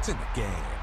It's in the game.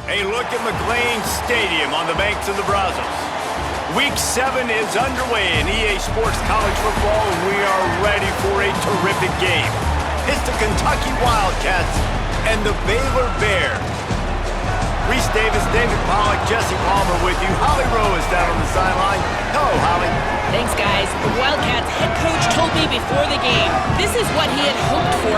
A look at McLean Stadium on the banks of the Brazos. Week 7 is underway in EA Sports College Football, and we are ready for a terrific game. It's the Kentucky Wildcats and the Baylor Bears. Reese Davis, David Pollack, Jesse Palmer with you. Holly Rowe is down on the sideline. Hello, Holly. Thanks, guys. The Wildcats head coach told me before the game this is what he had hoped for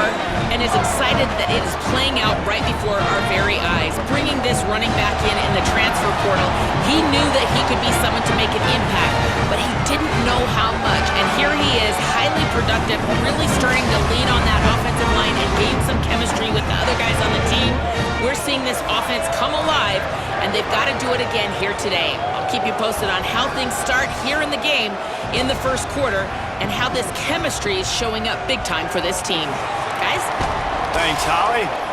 and is excited that it is playing out right before our very eyes. Bringing this running back in the transfer portal, he knew that he could be someone to make an impact, but he didn't know how much. And here he is, highly productive, really starting to lean on that offensive line and gain some chemistry with the other guys on the team. We're seeing this offense come alive, and they've got to do it again here today. I'll keep you posted on how things start here in the game in the first quarter and how this chemistry is showing up big time for this team. Guys? Thanks, Holly.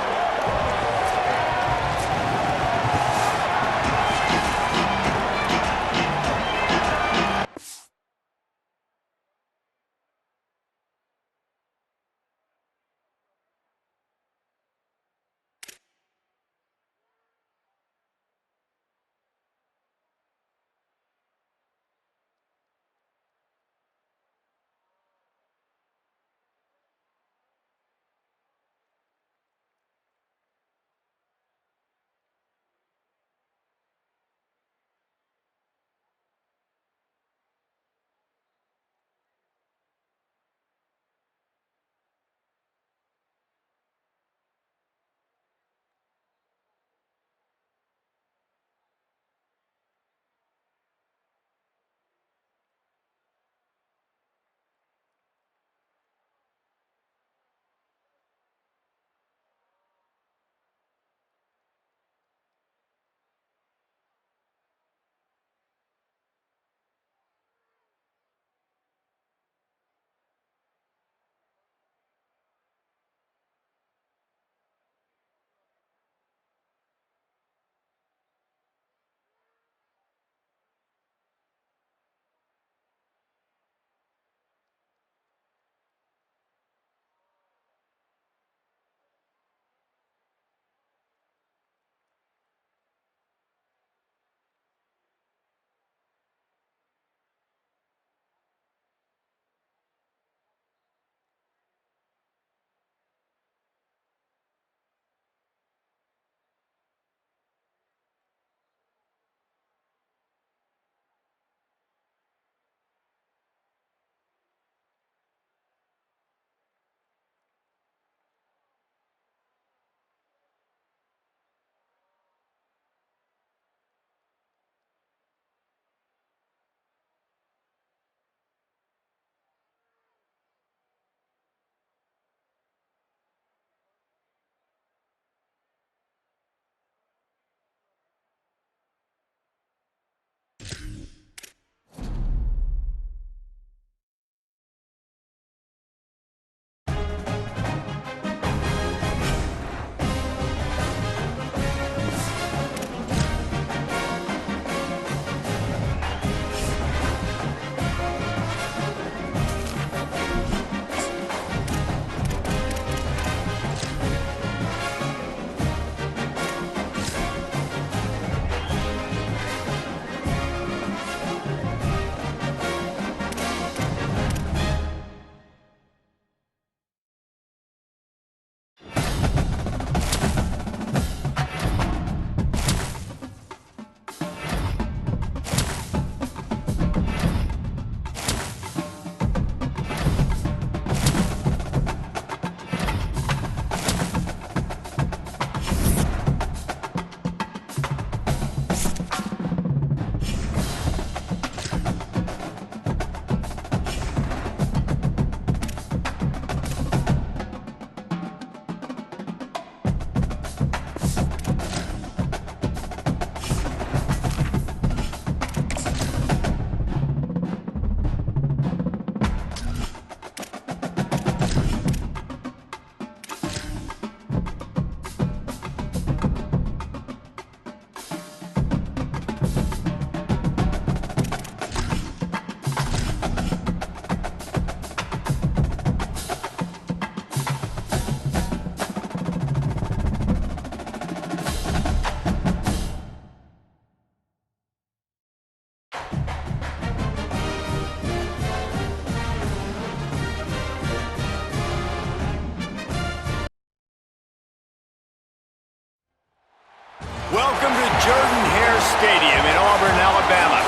Welcome to Jordan-Hare Stadium in Auburn, Alabama.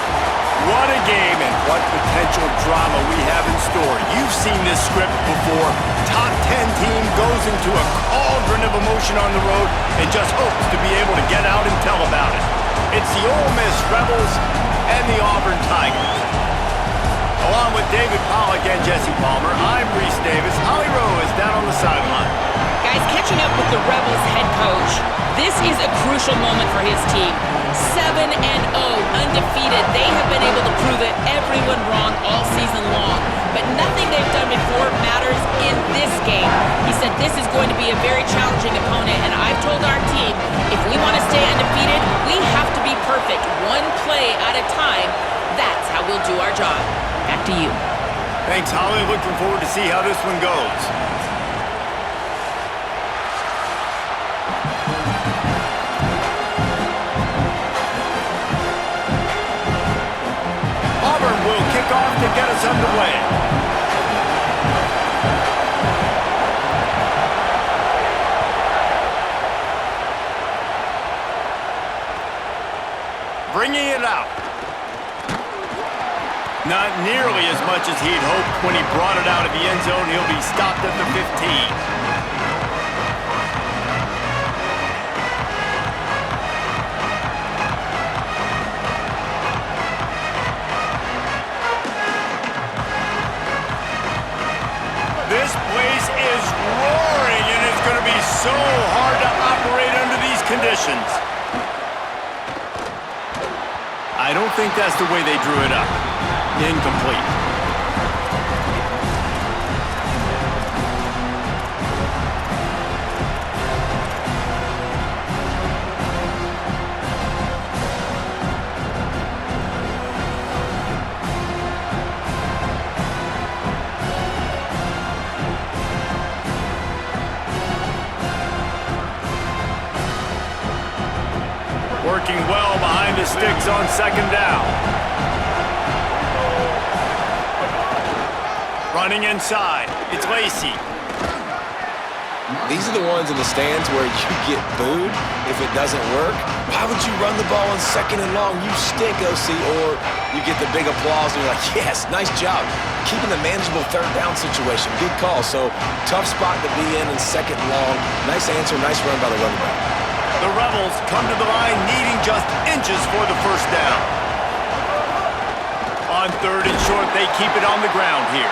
What a game and what potential drama we have in store. You've seen this script before. Top 10 team goes into a cauldron of emotion on the road and just hopes to be able to get out and tell about it. It's the Ole Miss Rebels and the Auburn Tigers. Along with David Pollack and Jesse Palmer, I'm Reese Davis. Holly Rowe is down on the sideline. Guys, catching up with the Rebels head coach, this is a crucial moment for his team. 7-0, undefeated. They have been able to prove it everyone wrong all season long. But nothing they've done before matters in this game. He said this is going to be a very challenging opponent, and I've told our team, if we want to stay undefeated, we have to be perfect, one play at a time. That's how we'll do our job. Back to you. Thanks, Holly. Looking forward to see how this one goes. Auburn will kick off to get us underway. Bringing it out. Not nearly as much as he'd hoped when he brought it out of the end zone. He'll be stopped at the 15. This place is roaring, and it's going to be so hard to operate under these conditions. I don't think that's the way they drew it up. Incomplete. Working well behind the sticks on second down. Running inside, it's Lacey. These are the ones in the stands where you get booed if it doesn't work. Why would you run the ball on second and long? You stink, OC. Or you get the big applause and you're like, yes, nice job. Keeping the manageable third down situation. Good call. So tough spot to be in second and long. Nice answer, nice run by the running back. The Rebels come to the line needing just inches for the first down. On third and short, they keep it on the ground here.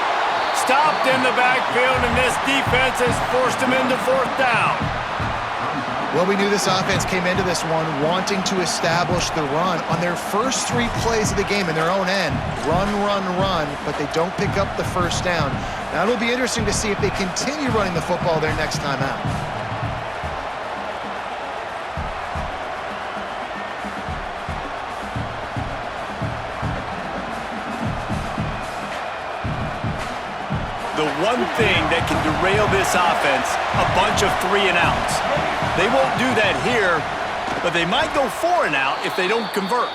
Stopped in the backfield, and this defense has forced him into fourth down. Well, we knew this offense came into this one wanting to establish the run. On their first 3 plays of the game in their own end, run, but they don't pick up the first down. Now it'll be interesting to see if they continue running the football their next time out. The one thing that can derail this offense, a bunch of 3 and outs. They won't do that here, but they might go 4 and out if they don't convert.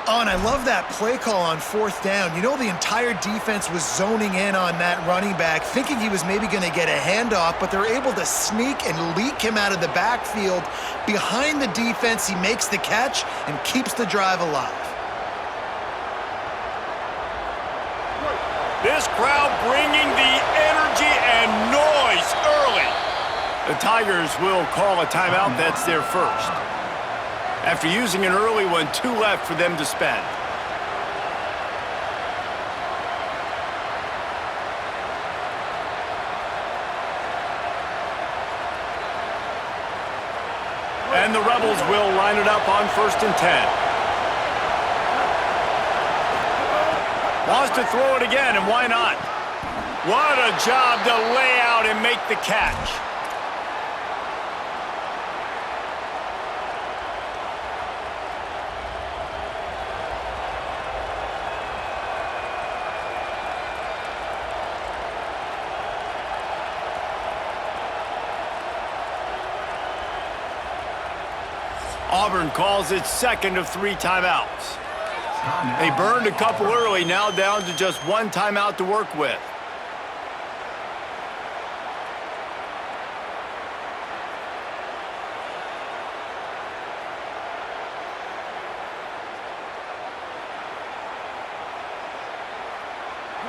Oh, and I love that play call on fourth down. You know, the entire defense was zoning in on that running back, thinking he was maybe going to get a handoff, but they're able to sneak and leak him out of the backfield. Behind the defense, he makes the catch and keeps the drive alive. This crowd bringing the energy and noise early. The Tigers will call a timeout. That's their first. After using an early one, 2 left for them to spend. And the Rebels will line it up on 1st and 10. Wants to throw it again, and why not? What a job to lay out and make the catch. Auburn calls its second of 3 timeouts. They burned a couple early, now down to just 1 timeout to work with.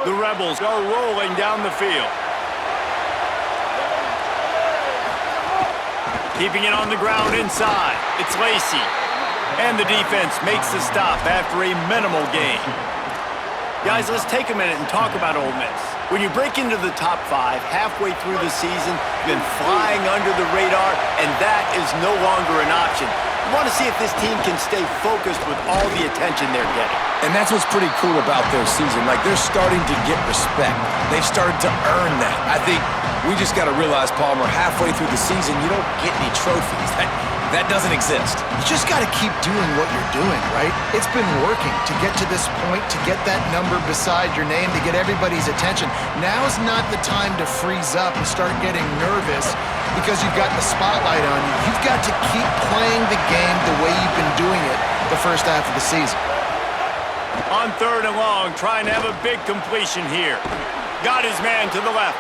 The Rebels go rolling down the field. Keeping it on the ground inside. It's Lacy. And the defense makes the stop after a minimal gain. Guys, let's take a minute and talk about Ole Miss. When you break into the top 5 halfway through the season, you've been flying under the radar, and that is no longer an option. You want to see if this team can stay focused with all the attention they're getting. And that's what's pretty cool about their season. Like, they're starting to get respect. They've started to earn that. I think we just got to realize, Palmer, halfway through the season, you don't get any trophies. That doesn't exist. You just got to keep doing what you're doing, right? It's been working to get to this point, to get that number beside your name, to get everybody's attention. Now's not the time to freeze up and start getting nervous because you've got the spotlight on you. You've got to keep playing the game the way you've been doing it the first half of the season. On 3rd and long, trying to have a big completion here. Got his man to the left.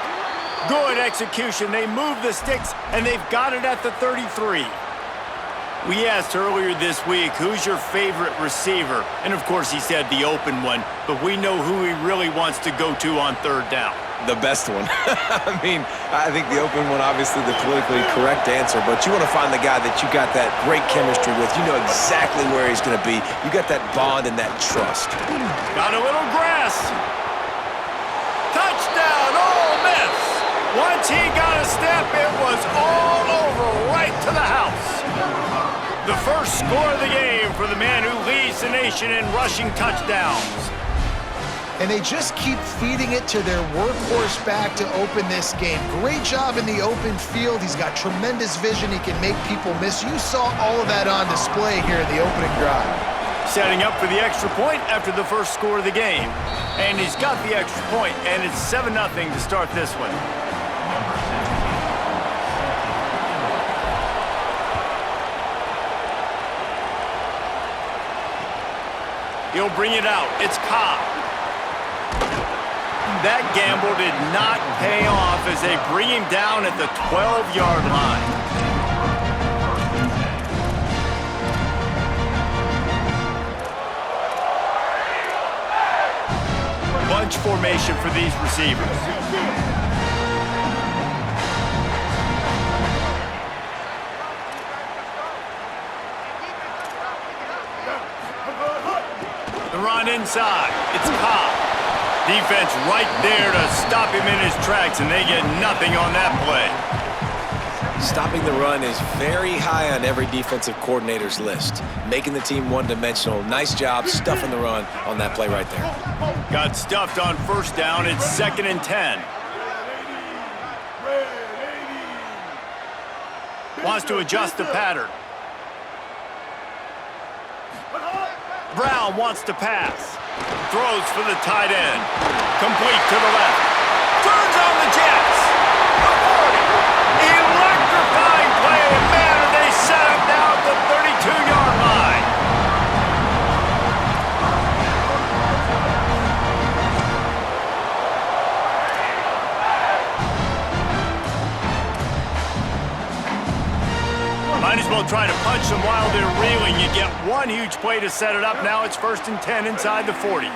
Good execution. They move the sticks, and they've got it at the 33. We asked earlier this week, who's your favorite receiver? And of course he said the open one, but we know who he really wants to go to on 3rd down. The best one. I mean, I think the open one, obviously the politically correct answer, but you want to find the guy that you got that great chemistry with. You know exactly where he's going to be. You got that bond and that trust. Got a little grass. Touchdown, Ole Miss. Once he got a step, it was all over right to the house. The first score of the game for the man who leads the nation in rushing touchdowns. And they just keep feeding it to their workhorse back to open this game. Great job in the open field. He's got tremendous vision. He can make people miss. You saw all of that on display here in the opening drive. Setting up for the extra point after the first score of the game. And he's got the extra point, and it's 7-0 to start this one. He'll bring it out. It's Cobb. That gamble did not pay off as they bring him down at the 12-yard line. Bunch formation for these receivers. The run inside. It's Cobb. Defense right there to stop him in his tracks, and they get nothing on that play. Stopping the run is very high on every defensive coordinator's list. Making the team one-dimensional. Nice job stuffing the run on that play right there. Got stuffed on 1st down. It's 2nd and 10. Wants to adjust the pattern. Brown wants to pass. Throws for the tight end. Complete to the left. Turns on the Jets. The 40. Electrifying play. And man, are they set up now at the 32-yard line. Might as well try to punch them while they're reeling. You get one huge play to set it up. Now it's 1st and 10 inside the 40.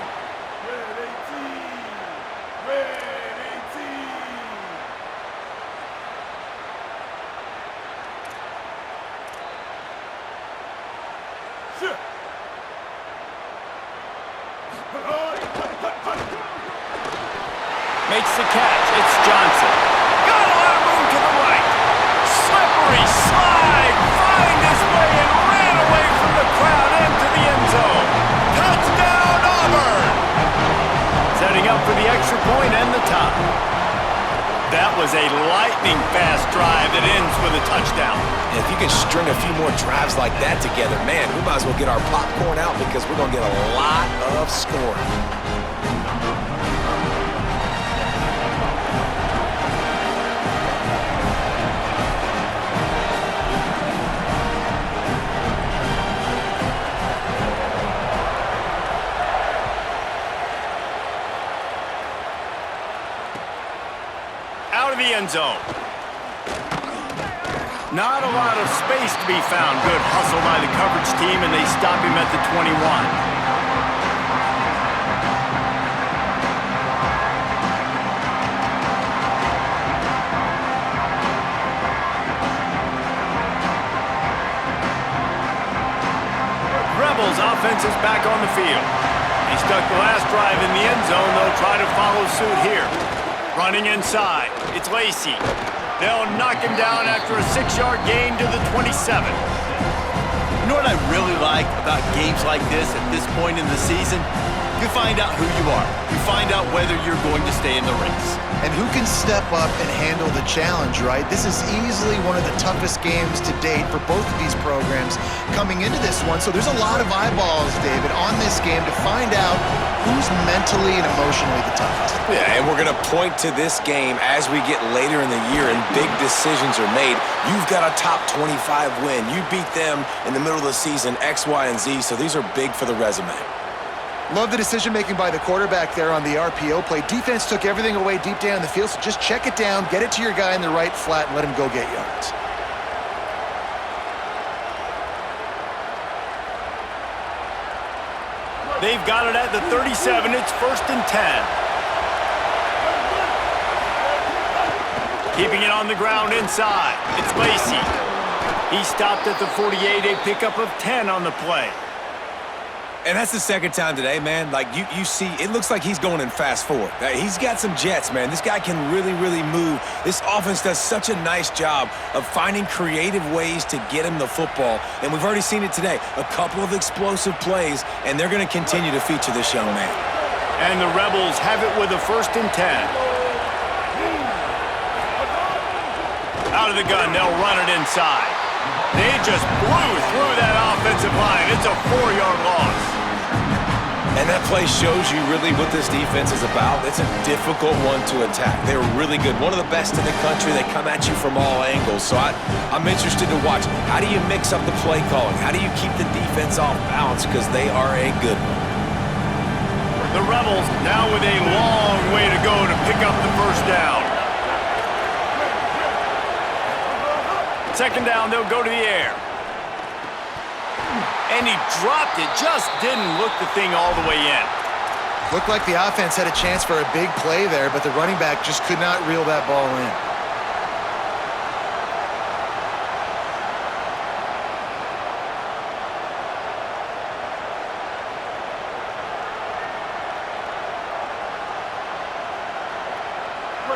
Makes the catch. It's Johnson. Got a lot of room to the right. Slippery slide. Find his way and ran away from the crowd into the end zone. Touchdown, Auburn. Setting up for the extra point and the tie. That was a lightning-fast drive that ends with a touchdown. And if you can string a few more drives like that together, man, we might as well get our popcorn out because we're going to get a lot of scoring. Out of the end zone. Not a lot of space to be found. Good hustle by the coverage team, and they stop him at the 21. Rebels offense is back on the field. He stuck the last drive in the end zone. They'll try to follow suit here. Running inside, it's Lacy. They'll knock him down after a 6-yard gain to the 27. You know what I really like about games like this at this point in the season? You find out who you are. You find out whether you're going to stay in the race. And who can step up and handle the challenge, right? This is easily one of the toughest games to date for both of these programs coming into this one. So there's a lot of eyeballs, David, on this game to find out who's mentally and emotionally the toughest. Yeah, and we're going to point to this game as we get later in the year and big decisions are made. You've got a top 25 win. You beat them in the middle of the season, X, Y, and Z, so these are big for the resume. Love the decision-making by the quarterback there on the RPO play. Defense took everything away deep down the field, so just check it down, get it to your guy in the right flat, and let him go get yards. They've got it at the 37. It's 1st and 10. Keeping it on the ground inside. It's Lacy. He stopped at the 48, a pickup of 10 on the play. And that's the second time today, man. Like, you see, it looks like he's going in fast forward. He's got some jets, man. This guy can really, really move. This offense does such a nice job of finding creative ways to get him the football. And we've already seen it today. A couple of explosive plays, and they're going to continue to feature this young man. And the Rebels have it with a 1st and 10. Out of the gun, they'll run it inside. They just blew through that offensive line. It's a 4-yard loss. And that play shows you really what this defense is about. It's a difficult one to attack. They're really good. One of the best in the country. They come at you from all angles. So I'm interested to watch. How do you mix up the play calling? How do you keep the defense off balance? Because they are a good one. The Rebels now with a long way to go to pick up the 1st down. 2nd down, they'll go to the air. And he dropped it, just didn't look the thing all the way in. Looked like the offense had a chance for a big play there, but the running back just could not reel that ball in.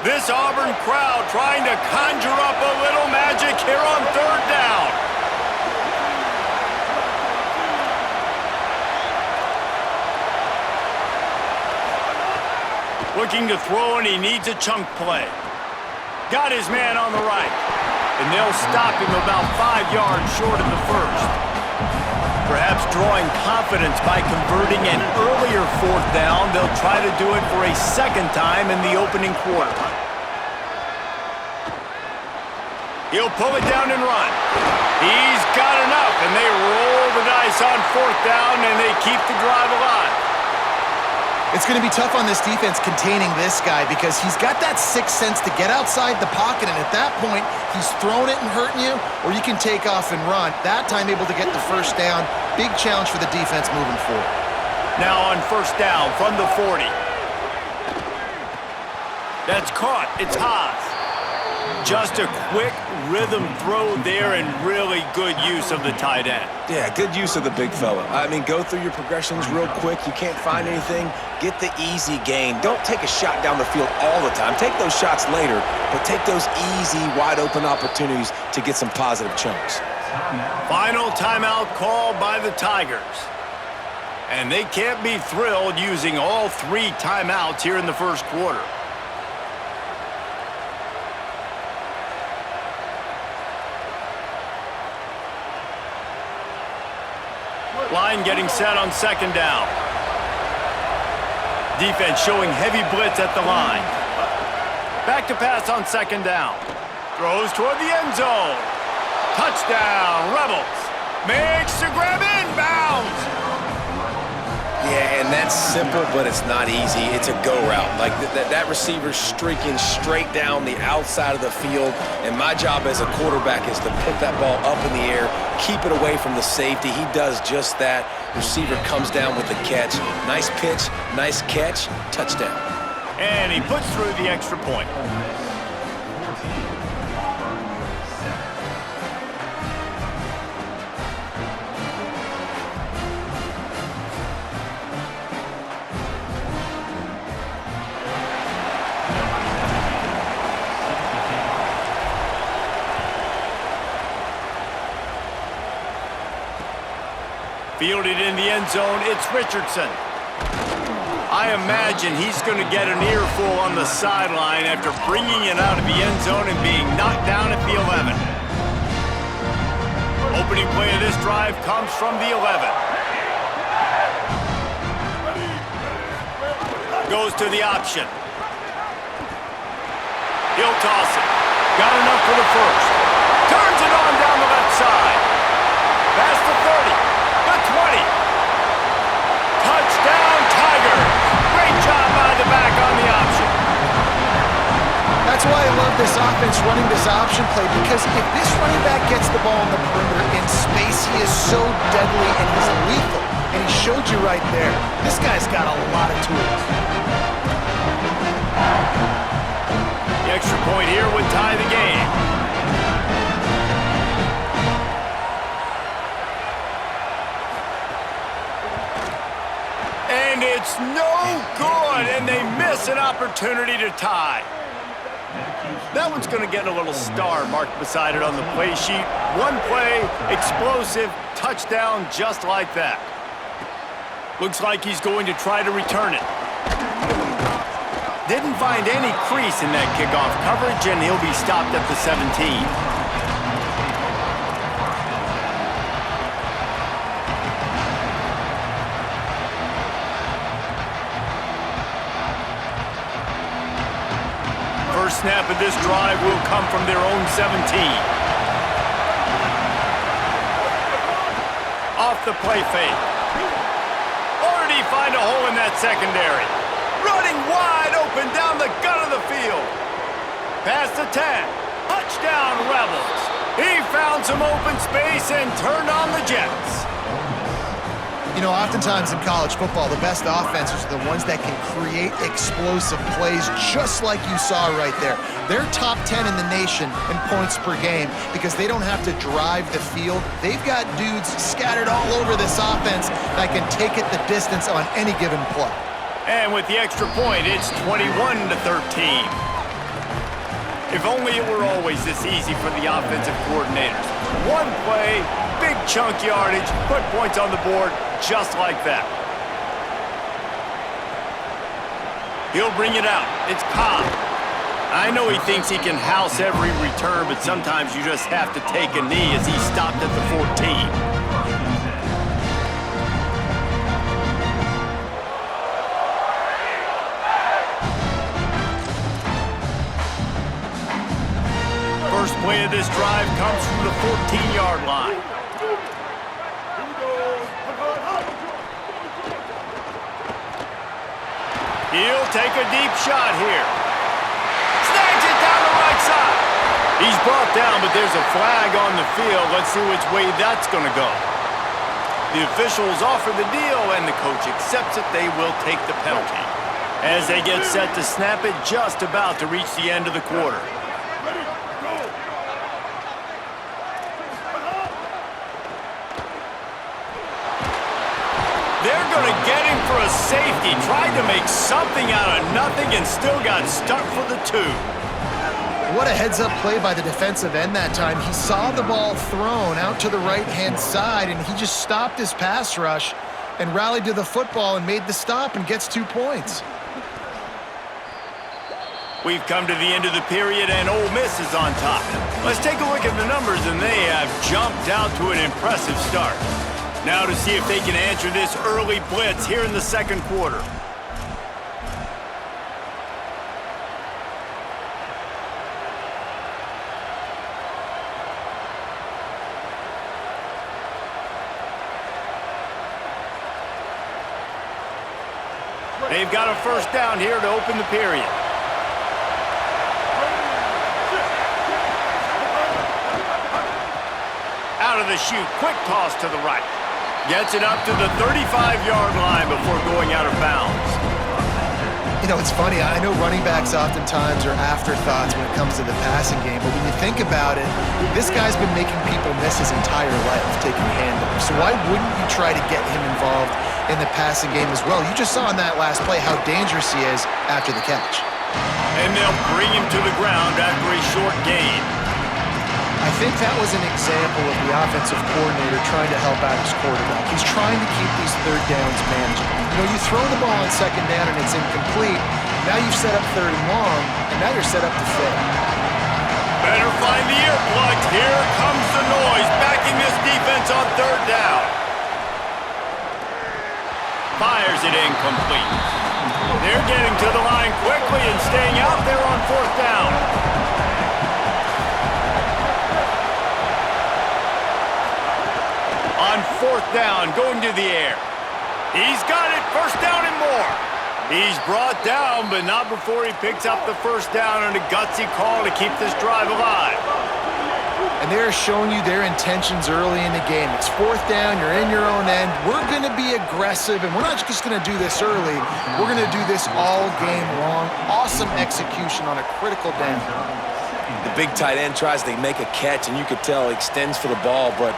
This Auburn crowd trying to conjure up a little magic here on 3rd down. Looking to throw, and he needs a chunk play. Got his man on the right. And they'll stop him about 5 yards short of the 1st. Perhaps drawing confidence by converting an earlier 4th down, they'll try to do it for a 2nd time in the opening quarter. He'll pull it down and run. He's got enough, and they roll the dice on 4th down, and they keep the drive alive. It's going to be tough on this defense containing this guy because he's got that sixth sense to get outside the pocket, and at that point, he's throwing it and hurting you, or you can take off and run. That time able to get the 1st down. Big challenge for the defense moving forward. Now on 1st down from the 40. That's caught. It's Haas. Just a quick rhythm throw there and really good use of the tight end. Yeah, good use of the big fella. I mean, go through your progressions real quick. You can't find anything. Get the easy gain. Don't take a shot down the field all the time. Take those shots later, but take those easy, wide-open opportunities to get some positive chunks. Final timeout called by the Tigers. And they can't be thrilled using all 3 timeouts here in the 1st quarter. Line getting set on 2nd down. Defense showing heavy blitz at the line. Back to pass on 2nd down. Throws toward the end zone. Touchdown, Rebels. Makes the grab inbounds. Yeah, and that's simple, but it's not easy. It's a go route. Like that receiver's streaking straight down the outside of the field, and my job as a quarterback is to put that ball up in the air, keep it away from the safety. He does just that. Receiver comes down with the catch. Nice pitch, nice catch, touchdown. And he puts through the extra point. Fielded in the end zone, it's Richardson. I imagine he's going to get an earful on the sideline after bringing it out of the end zone and being knocked down at the 11. Opening play of this drive comes from the 11. Goes to the option. He'll toss it. Got enough for the first. Turns it on down the left side. Past the 30. The 20. Touchdown, Tigers. Great job by the back on the option. That's why I love this offense running this option play, because if this running back gets the ball on the perimeter in space, he is so deadly and he's lethal. And he showed you right there. This guy's got a lot of tools. The extra point here would tie the game. And it's no good, and they miss an opportunity to tie. That one's going to get a little star marked beside it on the play sheet. One play, explosive, touchdown just like that. Looks like he's going to try to return it. Didn't find any crease in that kickoff coverage, and he'll be stopped at the 17. First snap of this drive will come from their own 17. Off the play fake. Already find a hole in that secondary. Running wide open down the gut of the field. Past the 10. Touchdown, Rebels. He found some open space and turned on the Jets. You know, oftentimes in college football, the best offenses are the ones that can create explosive plays just like you saw right there. They're top 10 in the nation in points per game because they don't have to drive the field. They've got dudes scattered all over this offense that can take it the distance on any given play. And with the extra point, it's 21-13. If only it were always this easy for the offensive coordinators. One play, big chunk yardage, put points on the board just like that. He'll bring it out. It's Cobb. I know he thinks he can house every return, but sometimes you just have to take a knee as he stopped at the 14. First play of this drive comes from the 14-yard line. He'll take a deep shot here. Snags it down the right side. He's brought down, but there's a flag on the field. Let's see which way that's going to go. The officials offer the deal, and the coach accepts it. They will take the penalty. As they get set to snap it, just about to reach the end of the quarter. They're going to get him for a safety. Tried to make something out of nothing and still got stuck for the 2. What a heads-up play by the defensive end that time. He saw the ball thrown out to the right-hand side, and he just stopped his pass rush and rallied to the football and made the stop and gets 2 points. We've come to the end of the period, and Ole Miss is on top. Let's take a look at the numbers, and they have jumped out to an impressive start. Now to see if they can answer this early blitz here in the second quarter. They've got a first down here to open the period. Out of the chute, quick toss to the right. Gets it up to the 35-yard line before going out of bounds. You know, it's funny. I know running backs oftentimes are afterthoughts when it comes to the passing game, but when you think about it, this guy's been making people miss his entire life taking handoffs. So why wouldn't you try to get him involved in the passing game as well? You just saw in that last play how dangerous he is after the catch. And they'll bring him to the ground after a short gain. I think that was an example of the offensive coordinator trying to help out his quarterback. He's trying to keep these third downs manageable. You know, you throw the ball on second down and it's incomplete. Now you've set up third and long, and now you're set up to fail. Better find the earplugs. Here comes the noise, backing this defense on third down. Fires it incomplete. They're getting to the line quickly and staying out there on fourth down. On fourth down, going to the air. He's got it, first down and more. He's brought down, but not before he picks up the first down on a gutsy call to keep this drive alive. And they're showing you their intentions early in the game. It's fourth down, you're in your own end. We're going to be aggressive, and we're not just going to do this early. We're going to do this all game long. Awesome execution on a critical down. The big tight end tries to make a catch, and you could tell he extends for the ball, but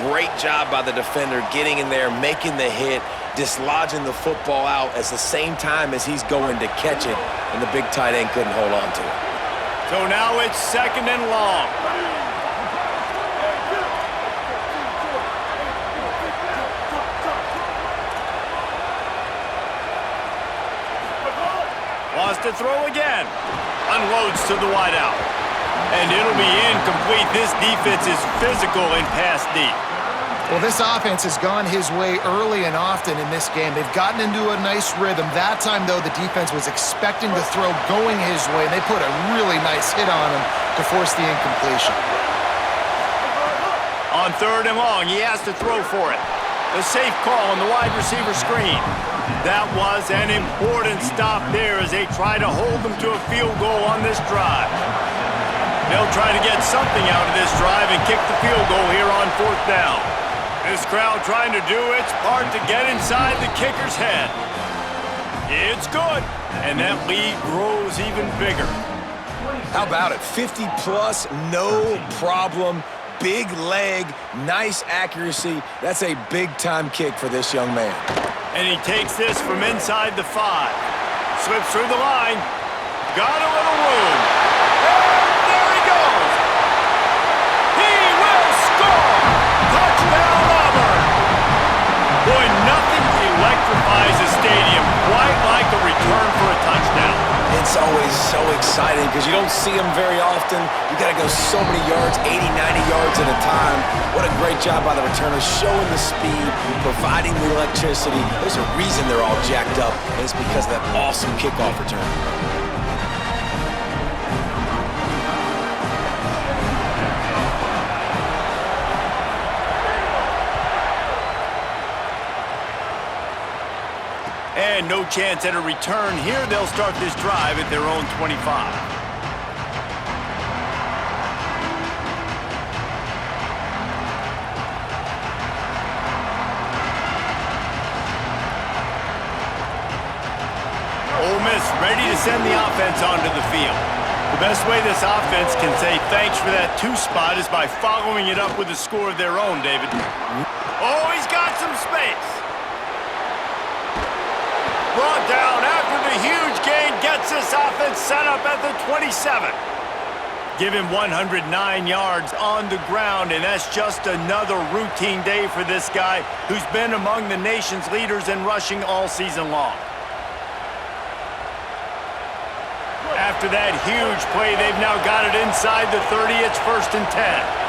great job by the defender getting in there, making the hit, dislodging the football out at the same time as he's going to catch it, and the big tight end couldn't hold on to it. So now it's second and long. Wants to throw again. Unloads to the wideout. And it'll be incomplete. This defense is physical and pass deep. Well, this offense has gone his way early and often in this game. They've gotten into a nice rhythm. That time, though, the defense was expecting the throw going his way, and they put a really nice hit on him to force the incompletion. On third and long, he has to throw for it. The safe call on the wide receiver screen. That was an important stop there as they try to hold them to a field goal on this drive. They'll try to get something out of this drive and kick the field goal here on fourth down. This crowd trying to do its part to get inside the kicker's head. It's good, and that lead grows even bigger. How about it? 50-plus, no problem. Big leg, nice accuracy. That's a big-time kick for this young man. And he takes this from inside the 5. Slips through the line. Got a little room. And there he goes. He will score. Touchdown, Auburn. Boy, nothing electrifies a stadium quite like a return for a touchdown. It's always so exciting because you don't see them very often. You got to go so many yards, 80, 90 yards at a time. What a great job by the returners, showing the speed, providing the electricity. There's a reason they're all jacked up, and it's because of that awesome kickoff return. And no chance at a return here. They'll start this drive at their own 25. Ole Miss ready to send the offense onto the field. The best way this offense can say thanks for that 2 spot is by following it up with a score of their own, David. Oh, he's got some space. Brought down after the huge gain, gets this offense set up at the 27. Give him 109 yards on the ground, and that's just another routine day for this guy who's been among the nation's leaders in rushing all season long. After that huge play, they've now got it inside the 30. It's first and 10.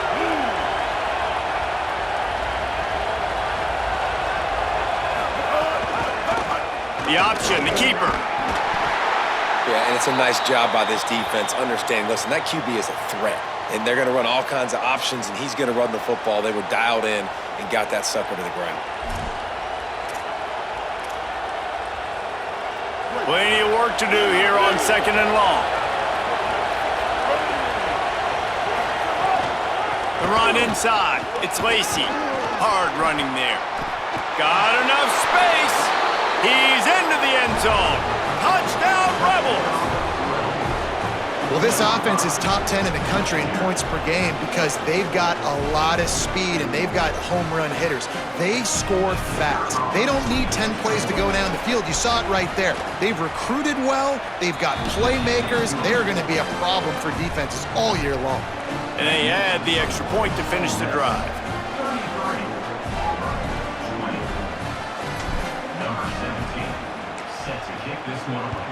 The option, the keeper. Yeah, and it's a nice job by this defense understanding, listen, that QB is a threat, and they're going to run all kinds of options, and he's going to run the football. They were dialed in and got that sucker to the ground. Plenty of work to do here on second and long. The run inside. It's Lacey. Hard running there. Got enough space. He's into the end zone. Touchdown, Rebels. Well, this offense is top 10 in the country in points per game because they've got a lot of speed and they've got home run hitters. They score fast. They don't need 10 plays to go down the field. You saw it right there. They've recruited well. They've got playmakers. They're going to be a problem for defenses all year long. And they add the extra point to finish the drive. Number 17, set to kick this one away.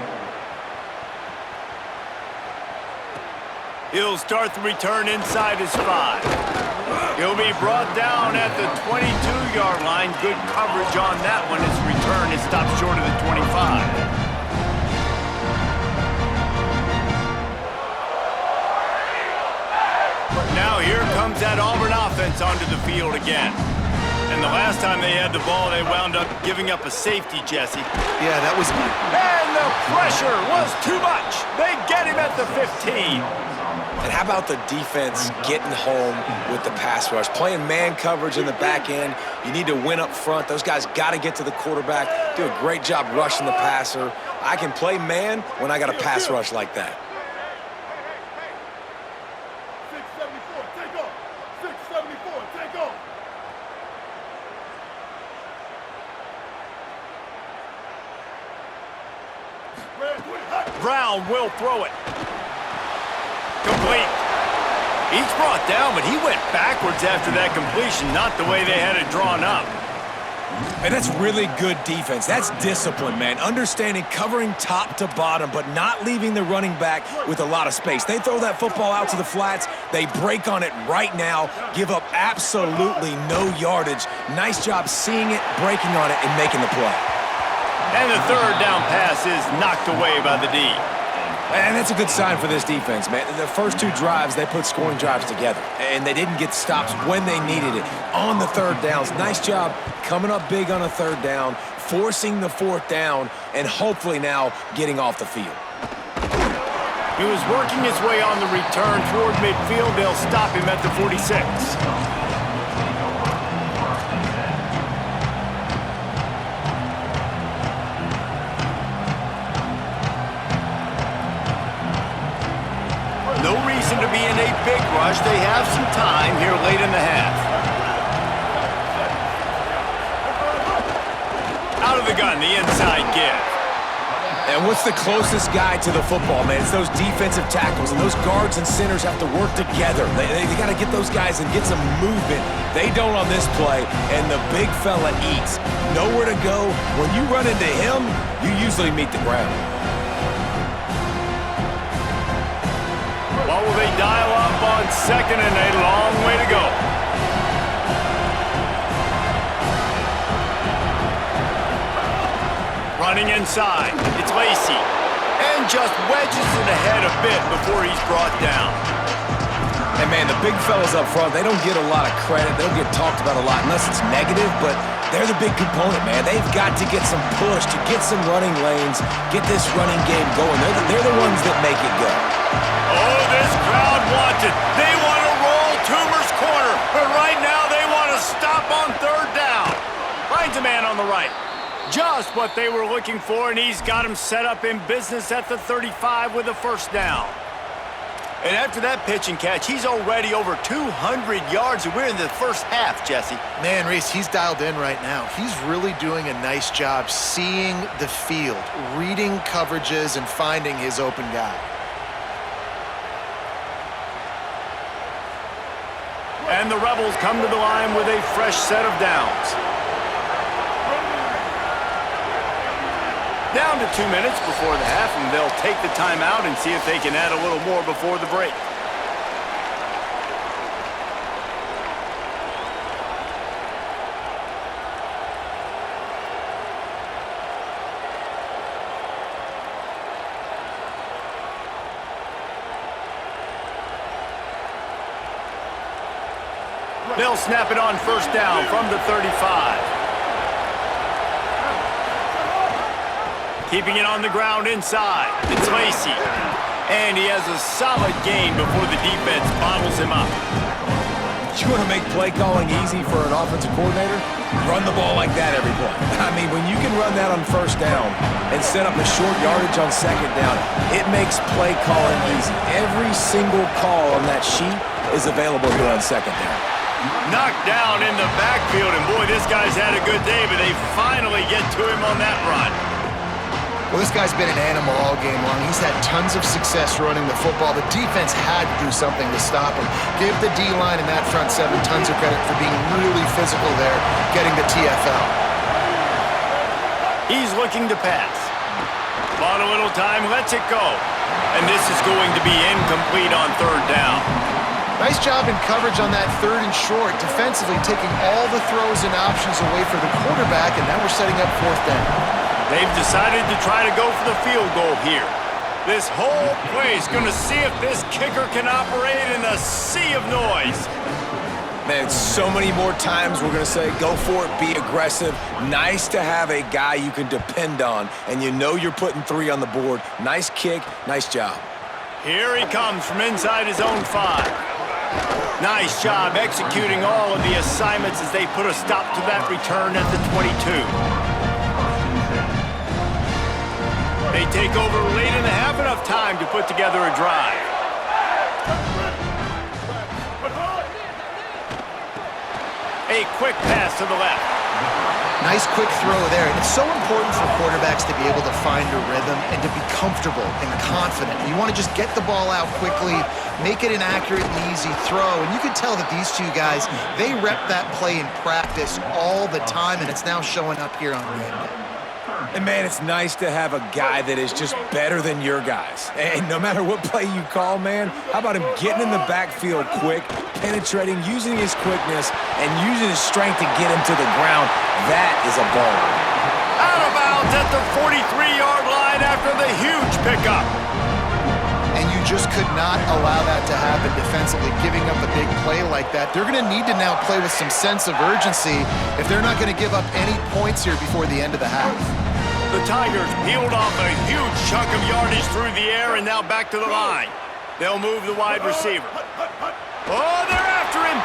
He'll start the return inside his 5. He'll be brought down at the 22-yard line. Good coverage on that one. His return is stopped short of the 25. Now here comes that Auburn offense onto the field again. And the last time they had the ball, they wound up giving up a safety, Jesse. Yeah, that was... And the pressure was too much. They get him at the 15. And how about the defense getting home with the pass rush? Playing man coverage in the back end. You need to win up front. Those guys got to get to the quarterback. Do a great job rushing the passer. I can play man when I got a pass rush like that. 674, take off. 674, take off. Brown will throw it. Complete. He's brought down, but he went backwards after that completion, not the way they had it drawn up. And that's really good defense. That's discipline, man. Understanding covering top to bottom, but not leaving the running back with a lot of space. They throw that football out to the flats. They break on it right now, give up absolutely no yardage. Nice job seeing it, breaking on it, and making the play. And the third down pass is knocked away by the D. And that's a good sign for this defense, man. The first 2 drives, they put scoring drives together, and they didn't get stops when they needed it. On the third downs, nice job coming up big on a third down, forcing the 4th down, and hopefully now getting off the field. He was working his way on the return toward midfield. They'll stop him at the 46. No reason to be in a big rush. They have some time here late in the half. Out of the gun, the inside give. And what's the closest guy to the football, man? It's those defensive tackles, and those guards and centers have to work together. They got to get those guys and get some movement. They don't on this play, and the big fella eats. Nowhere to go. When you run into him, you usually meet the ground. What will they dial up on second and a long way to go? Running inside, it's Lacy. And just wedges it ahead a bit before he's brought down. And man, the big fellas up front, they don't get a lot of credit. They don't get talked about a lot unless it's negative, but they're the big component, man. They've got to get some push to get some running lanes, get this running game going. They're the ones that make it go. Oh, this crowd wants it. They want to roll Toomer's corner, but right now they want to stop on third down. Finds a man on the right. Just what they were looking for, and he's got him set up in business at the 35 with a first down. And after that pitch and catch, he's already over 200 yards, and we're in the first half, Jesse. Man, Reese, he's dialed in right now. He's really doing a nice job seeing the field, reading coverages, and finding his open guy. And the Rebels come to the line with a fresh set of downs. Down to 2 minutes before the half, and they'll take the timeout and see if they can add a little more before the break. They'll snap it on first down from the 35. Keeping it on the ground inside. It's Lacy. And he has a solid gain before the defense bottles him up. You want to make play calling easy for an offensive coordinator? Run the ball like that every play. I mean, when you can run that on first down and set up a short yardage on second down, it makes play calling easy. Every single call on that sheet is available here on second down. Knocked down in the backfield, and boy, this guy's had a good day, but they finally get to him on that run. Well, this guy's been an animal all game long. He's had tons of success running the football. The defense had to do something to stop him. Give the D-line and that front seven tons of credit for being really physical there, getting the TFL. He's looking to pass. Bought a little time, lets it go. And this is going to be incomplete on third down. Nice job in coverage on that third and short, defensively taking all the throws and options away for the quarterback, and now we're setting up fourth down. They've decided to try to go for the field goal here. This whole play is going to see if this kicker can operate in a sea of noise. Man, so many more times we're going to say, go for it, be aggressive. Nice to have a guy you can depend on, and you know you're putting 3 on the board. Nice kick, nice job. Here he comes from inside his own 5. Nice job executing all of the assignments as they put a stop to that return at the 22. They take over late in the half, enough time to put together a drive. A quick pass to the left. Nice quick throw there. It's so important for quarterbacks to be able to find a rhythm and to be comfortable and confident. You want to just get the ball out quickly, make it an accurate and easy throw. And you can tell that these two guys, they rep that play in practice all the time, and it's now showing up here on game day. And, man, it's nice to have a guy that is just better than your guys. And no matter what play you call, man, how about him getting in the backfield quick, penetrating, using his quickness, and using his strength to get him to the ground? That is a ball. Out of bounds at the 43-yard line after the huge pickup. And you just could not allow that to happen defensively, giving up a big play like that. They're going to need to now play with some sense of urgency if they're not going to give up any points here before the end of the half. The Tigers peeled off a huge chunk of yardage through the air and now back to the line. They'll move the wide receiver. Oh, they're after him.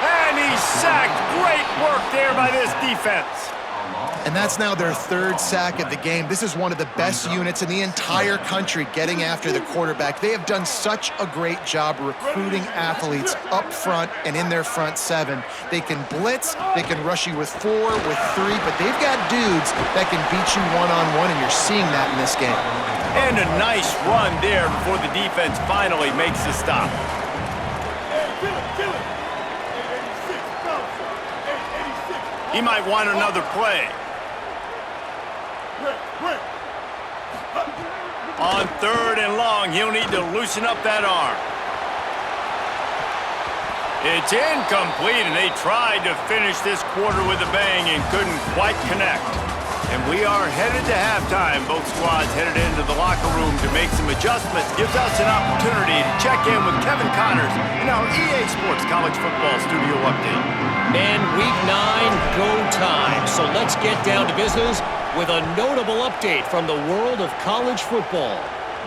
And he's sacked. Great work there by this defense. And that's now their 3rd sack of the game. This is one of the best units in the entire country getting after the quarterback. They have done such a great job recruiting athletes up front and in their front 7. They can blitz, they can rush you with 4, with 3, but they've got dudes that can beat you one-on-one, and you're seeing that in this game. And a nice run there before the defense finally makes the stop. He might want another play. On 3rd and long, he'll need to loosen up that arm. It's incomplete, and they tried to finish this quarter with a bang and couldn't quite connect. And we are headed to halftime. Both squads headed into the locker room to make some adjustments. Gives us an opportunity to check in with Kevin Connors in our EA Sports College Football Studio Update. And Week 9, go time. So let's get down to business with a notable update from the world of college football.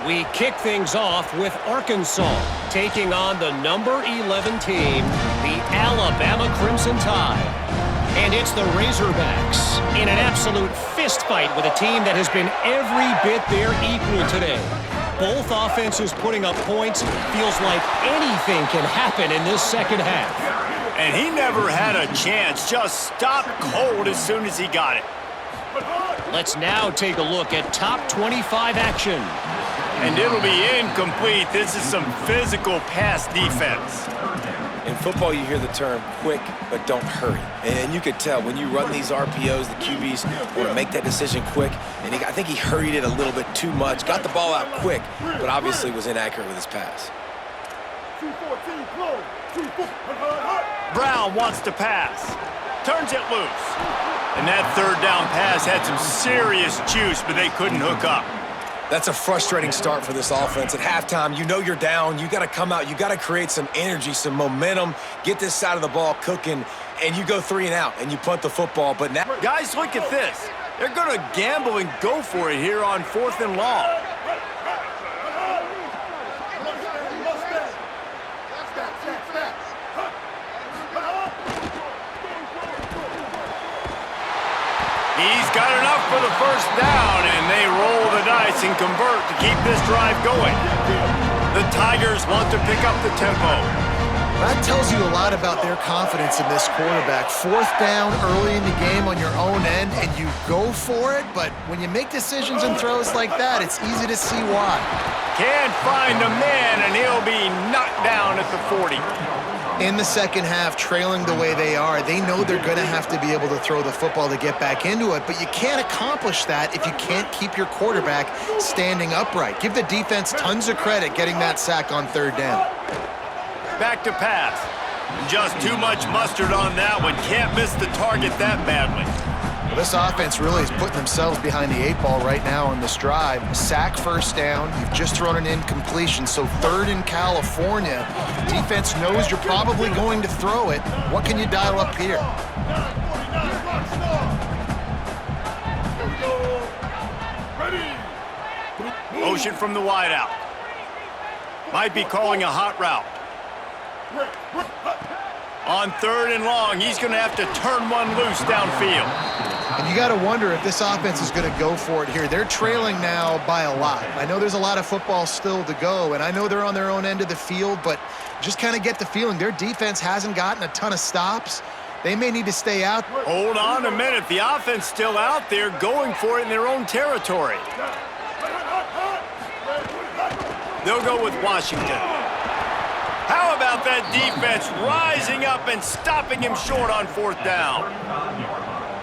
We kick things off with Arkansas taking on the number 11 team, the Alabama Crimson Tide. And it's the Razorbacks in an absolute fistfight with a team that has been every bit their equal today. Both offenses putting up points. Feels like anything can happen in this second half. And he never had a chance. Just stopped cold as soon as he got it. Let's now take a look at top 25 action. And it'll be incomplete. This is some physical pass defense. In football, you hear the term quick, but don't hurry. And you could tell when you run these RPOs, the QBs want to make that decision quick. And I think he hurried it a little bit too much. Got the ball out quick, but obviously was inaccurate with his pass. Brown wants to pass. Turns it loose. And that 3rd down pass had some serious juice, but they couldn't hook up. That's a frustrating start for this offense. At halftime, you know you're down. You got to come out. You got to create some energy, some momentum, get this side of the ball cooking, and you go 3 and out, and you punt the football. But now, guys, look at this. They're going to gamble and go for it here on 4th and long. He's got enough for the 1st down, and they roll the dice and convert to keep this drive going. The Tigers want to pick up the tempo. That tells you a lot about their confidence in this quarterback. 4th down early in the game on your own end, and you go for it, but when you make decisions and throws like that, it's easy to see why. Can't find a man, and he'll be knocked down at the 40. In the second half, trailing the way they are, they know they're going to have to be able to throw the football to get back into it, but you can't accomplish that if you can't keep your quarterback standing upright. Give the defense tons of credit getting that sack on 3rd down. Back to pass. Just too much mustard on that one. Can't miss the target that badly. Well, this offense really is putting themselves behind the 8 ball right now on this drive. Sack 1st down. You've just thrown an incompletion, so 3rd in California. Defense knows you're probably going to throw it. What can you dial up here? Motion from the wideout. Might be calling a hot route. On 3rd and long, he's going to have to turn one loose downfield. And you got to wonder if this offense is going to go for it here. They're trailing now by a lot. I know there's a lot of football still to go, and I know they're on their own end of the field, but just kind of get the feeling their defense hasn't gotten a ton of stops. They may need to stay out. Hold on a minute. The offense still out there going for it in their own territory. They'll go with Washington. How about that defense rising up and stopping him short on 4th down?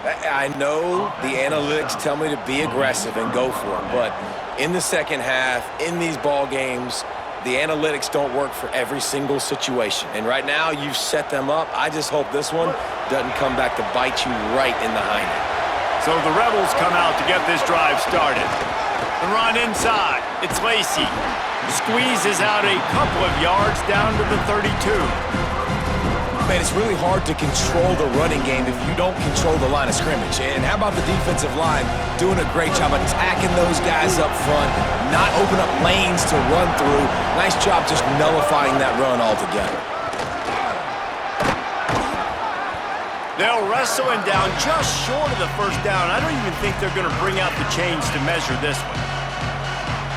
I know the analytics tell me to be aggressive and go for it, but in the second half, in these ball games, the analytics don't work for every single situation. And right now, you've set them up. I just hope this one doesn't come back to bite you right in the hind end. So the Rebels come out to get this drive started. The run inside. It's Lacy. Squeezes out a couple of yards down to the 32. Man, it's really hard to control the running game if you don't control the line of scrimmage. And how about the defensive line doing a great job attacking those guys up front, not open up lanes to run through. Nice job just nullifying that run altogether. They'll wrestle him down just short of the 1st down. I don't even think they're going to bring out the chains to measure this one.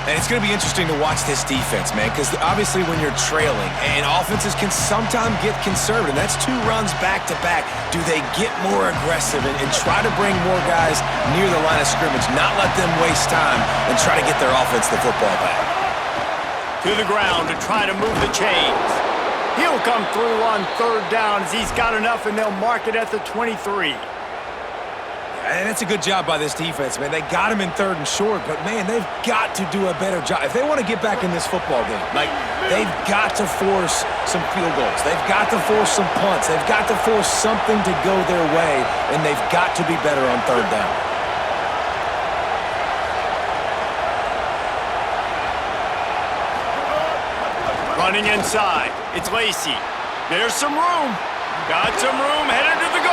And it's going to be interesting to watch this defense, man, because obviously when you're trailing, and offenses can sometimes get conservative. That's 2 runs back-to-back. Do they get more aggressive and try to bring more guys near the line of scrimmage, not let them waste time, and try to get their offense the football back? To the ground to try to move the chains. He'll come through on 3rd down as he's got enough, and they'll mark it at the 23. And it's a good job by this defense, man. They got him in 3rd and short, but, man, they've got to do a better job. If they want to get back in this football game, like, they've got to force some field goals. They've got to force some punts. They've got to force something to go their way, and they've got to be better on 3rd down. Running inside. It's Lacy. There's some room. Got some room. Headed to the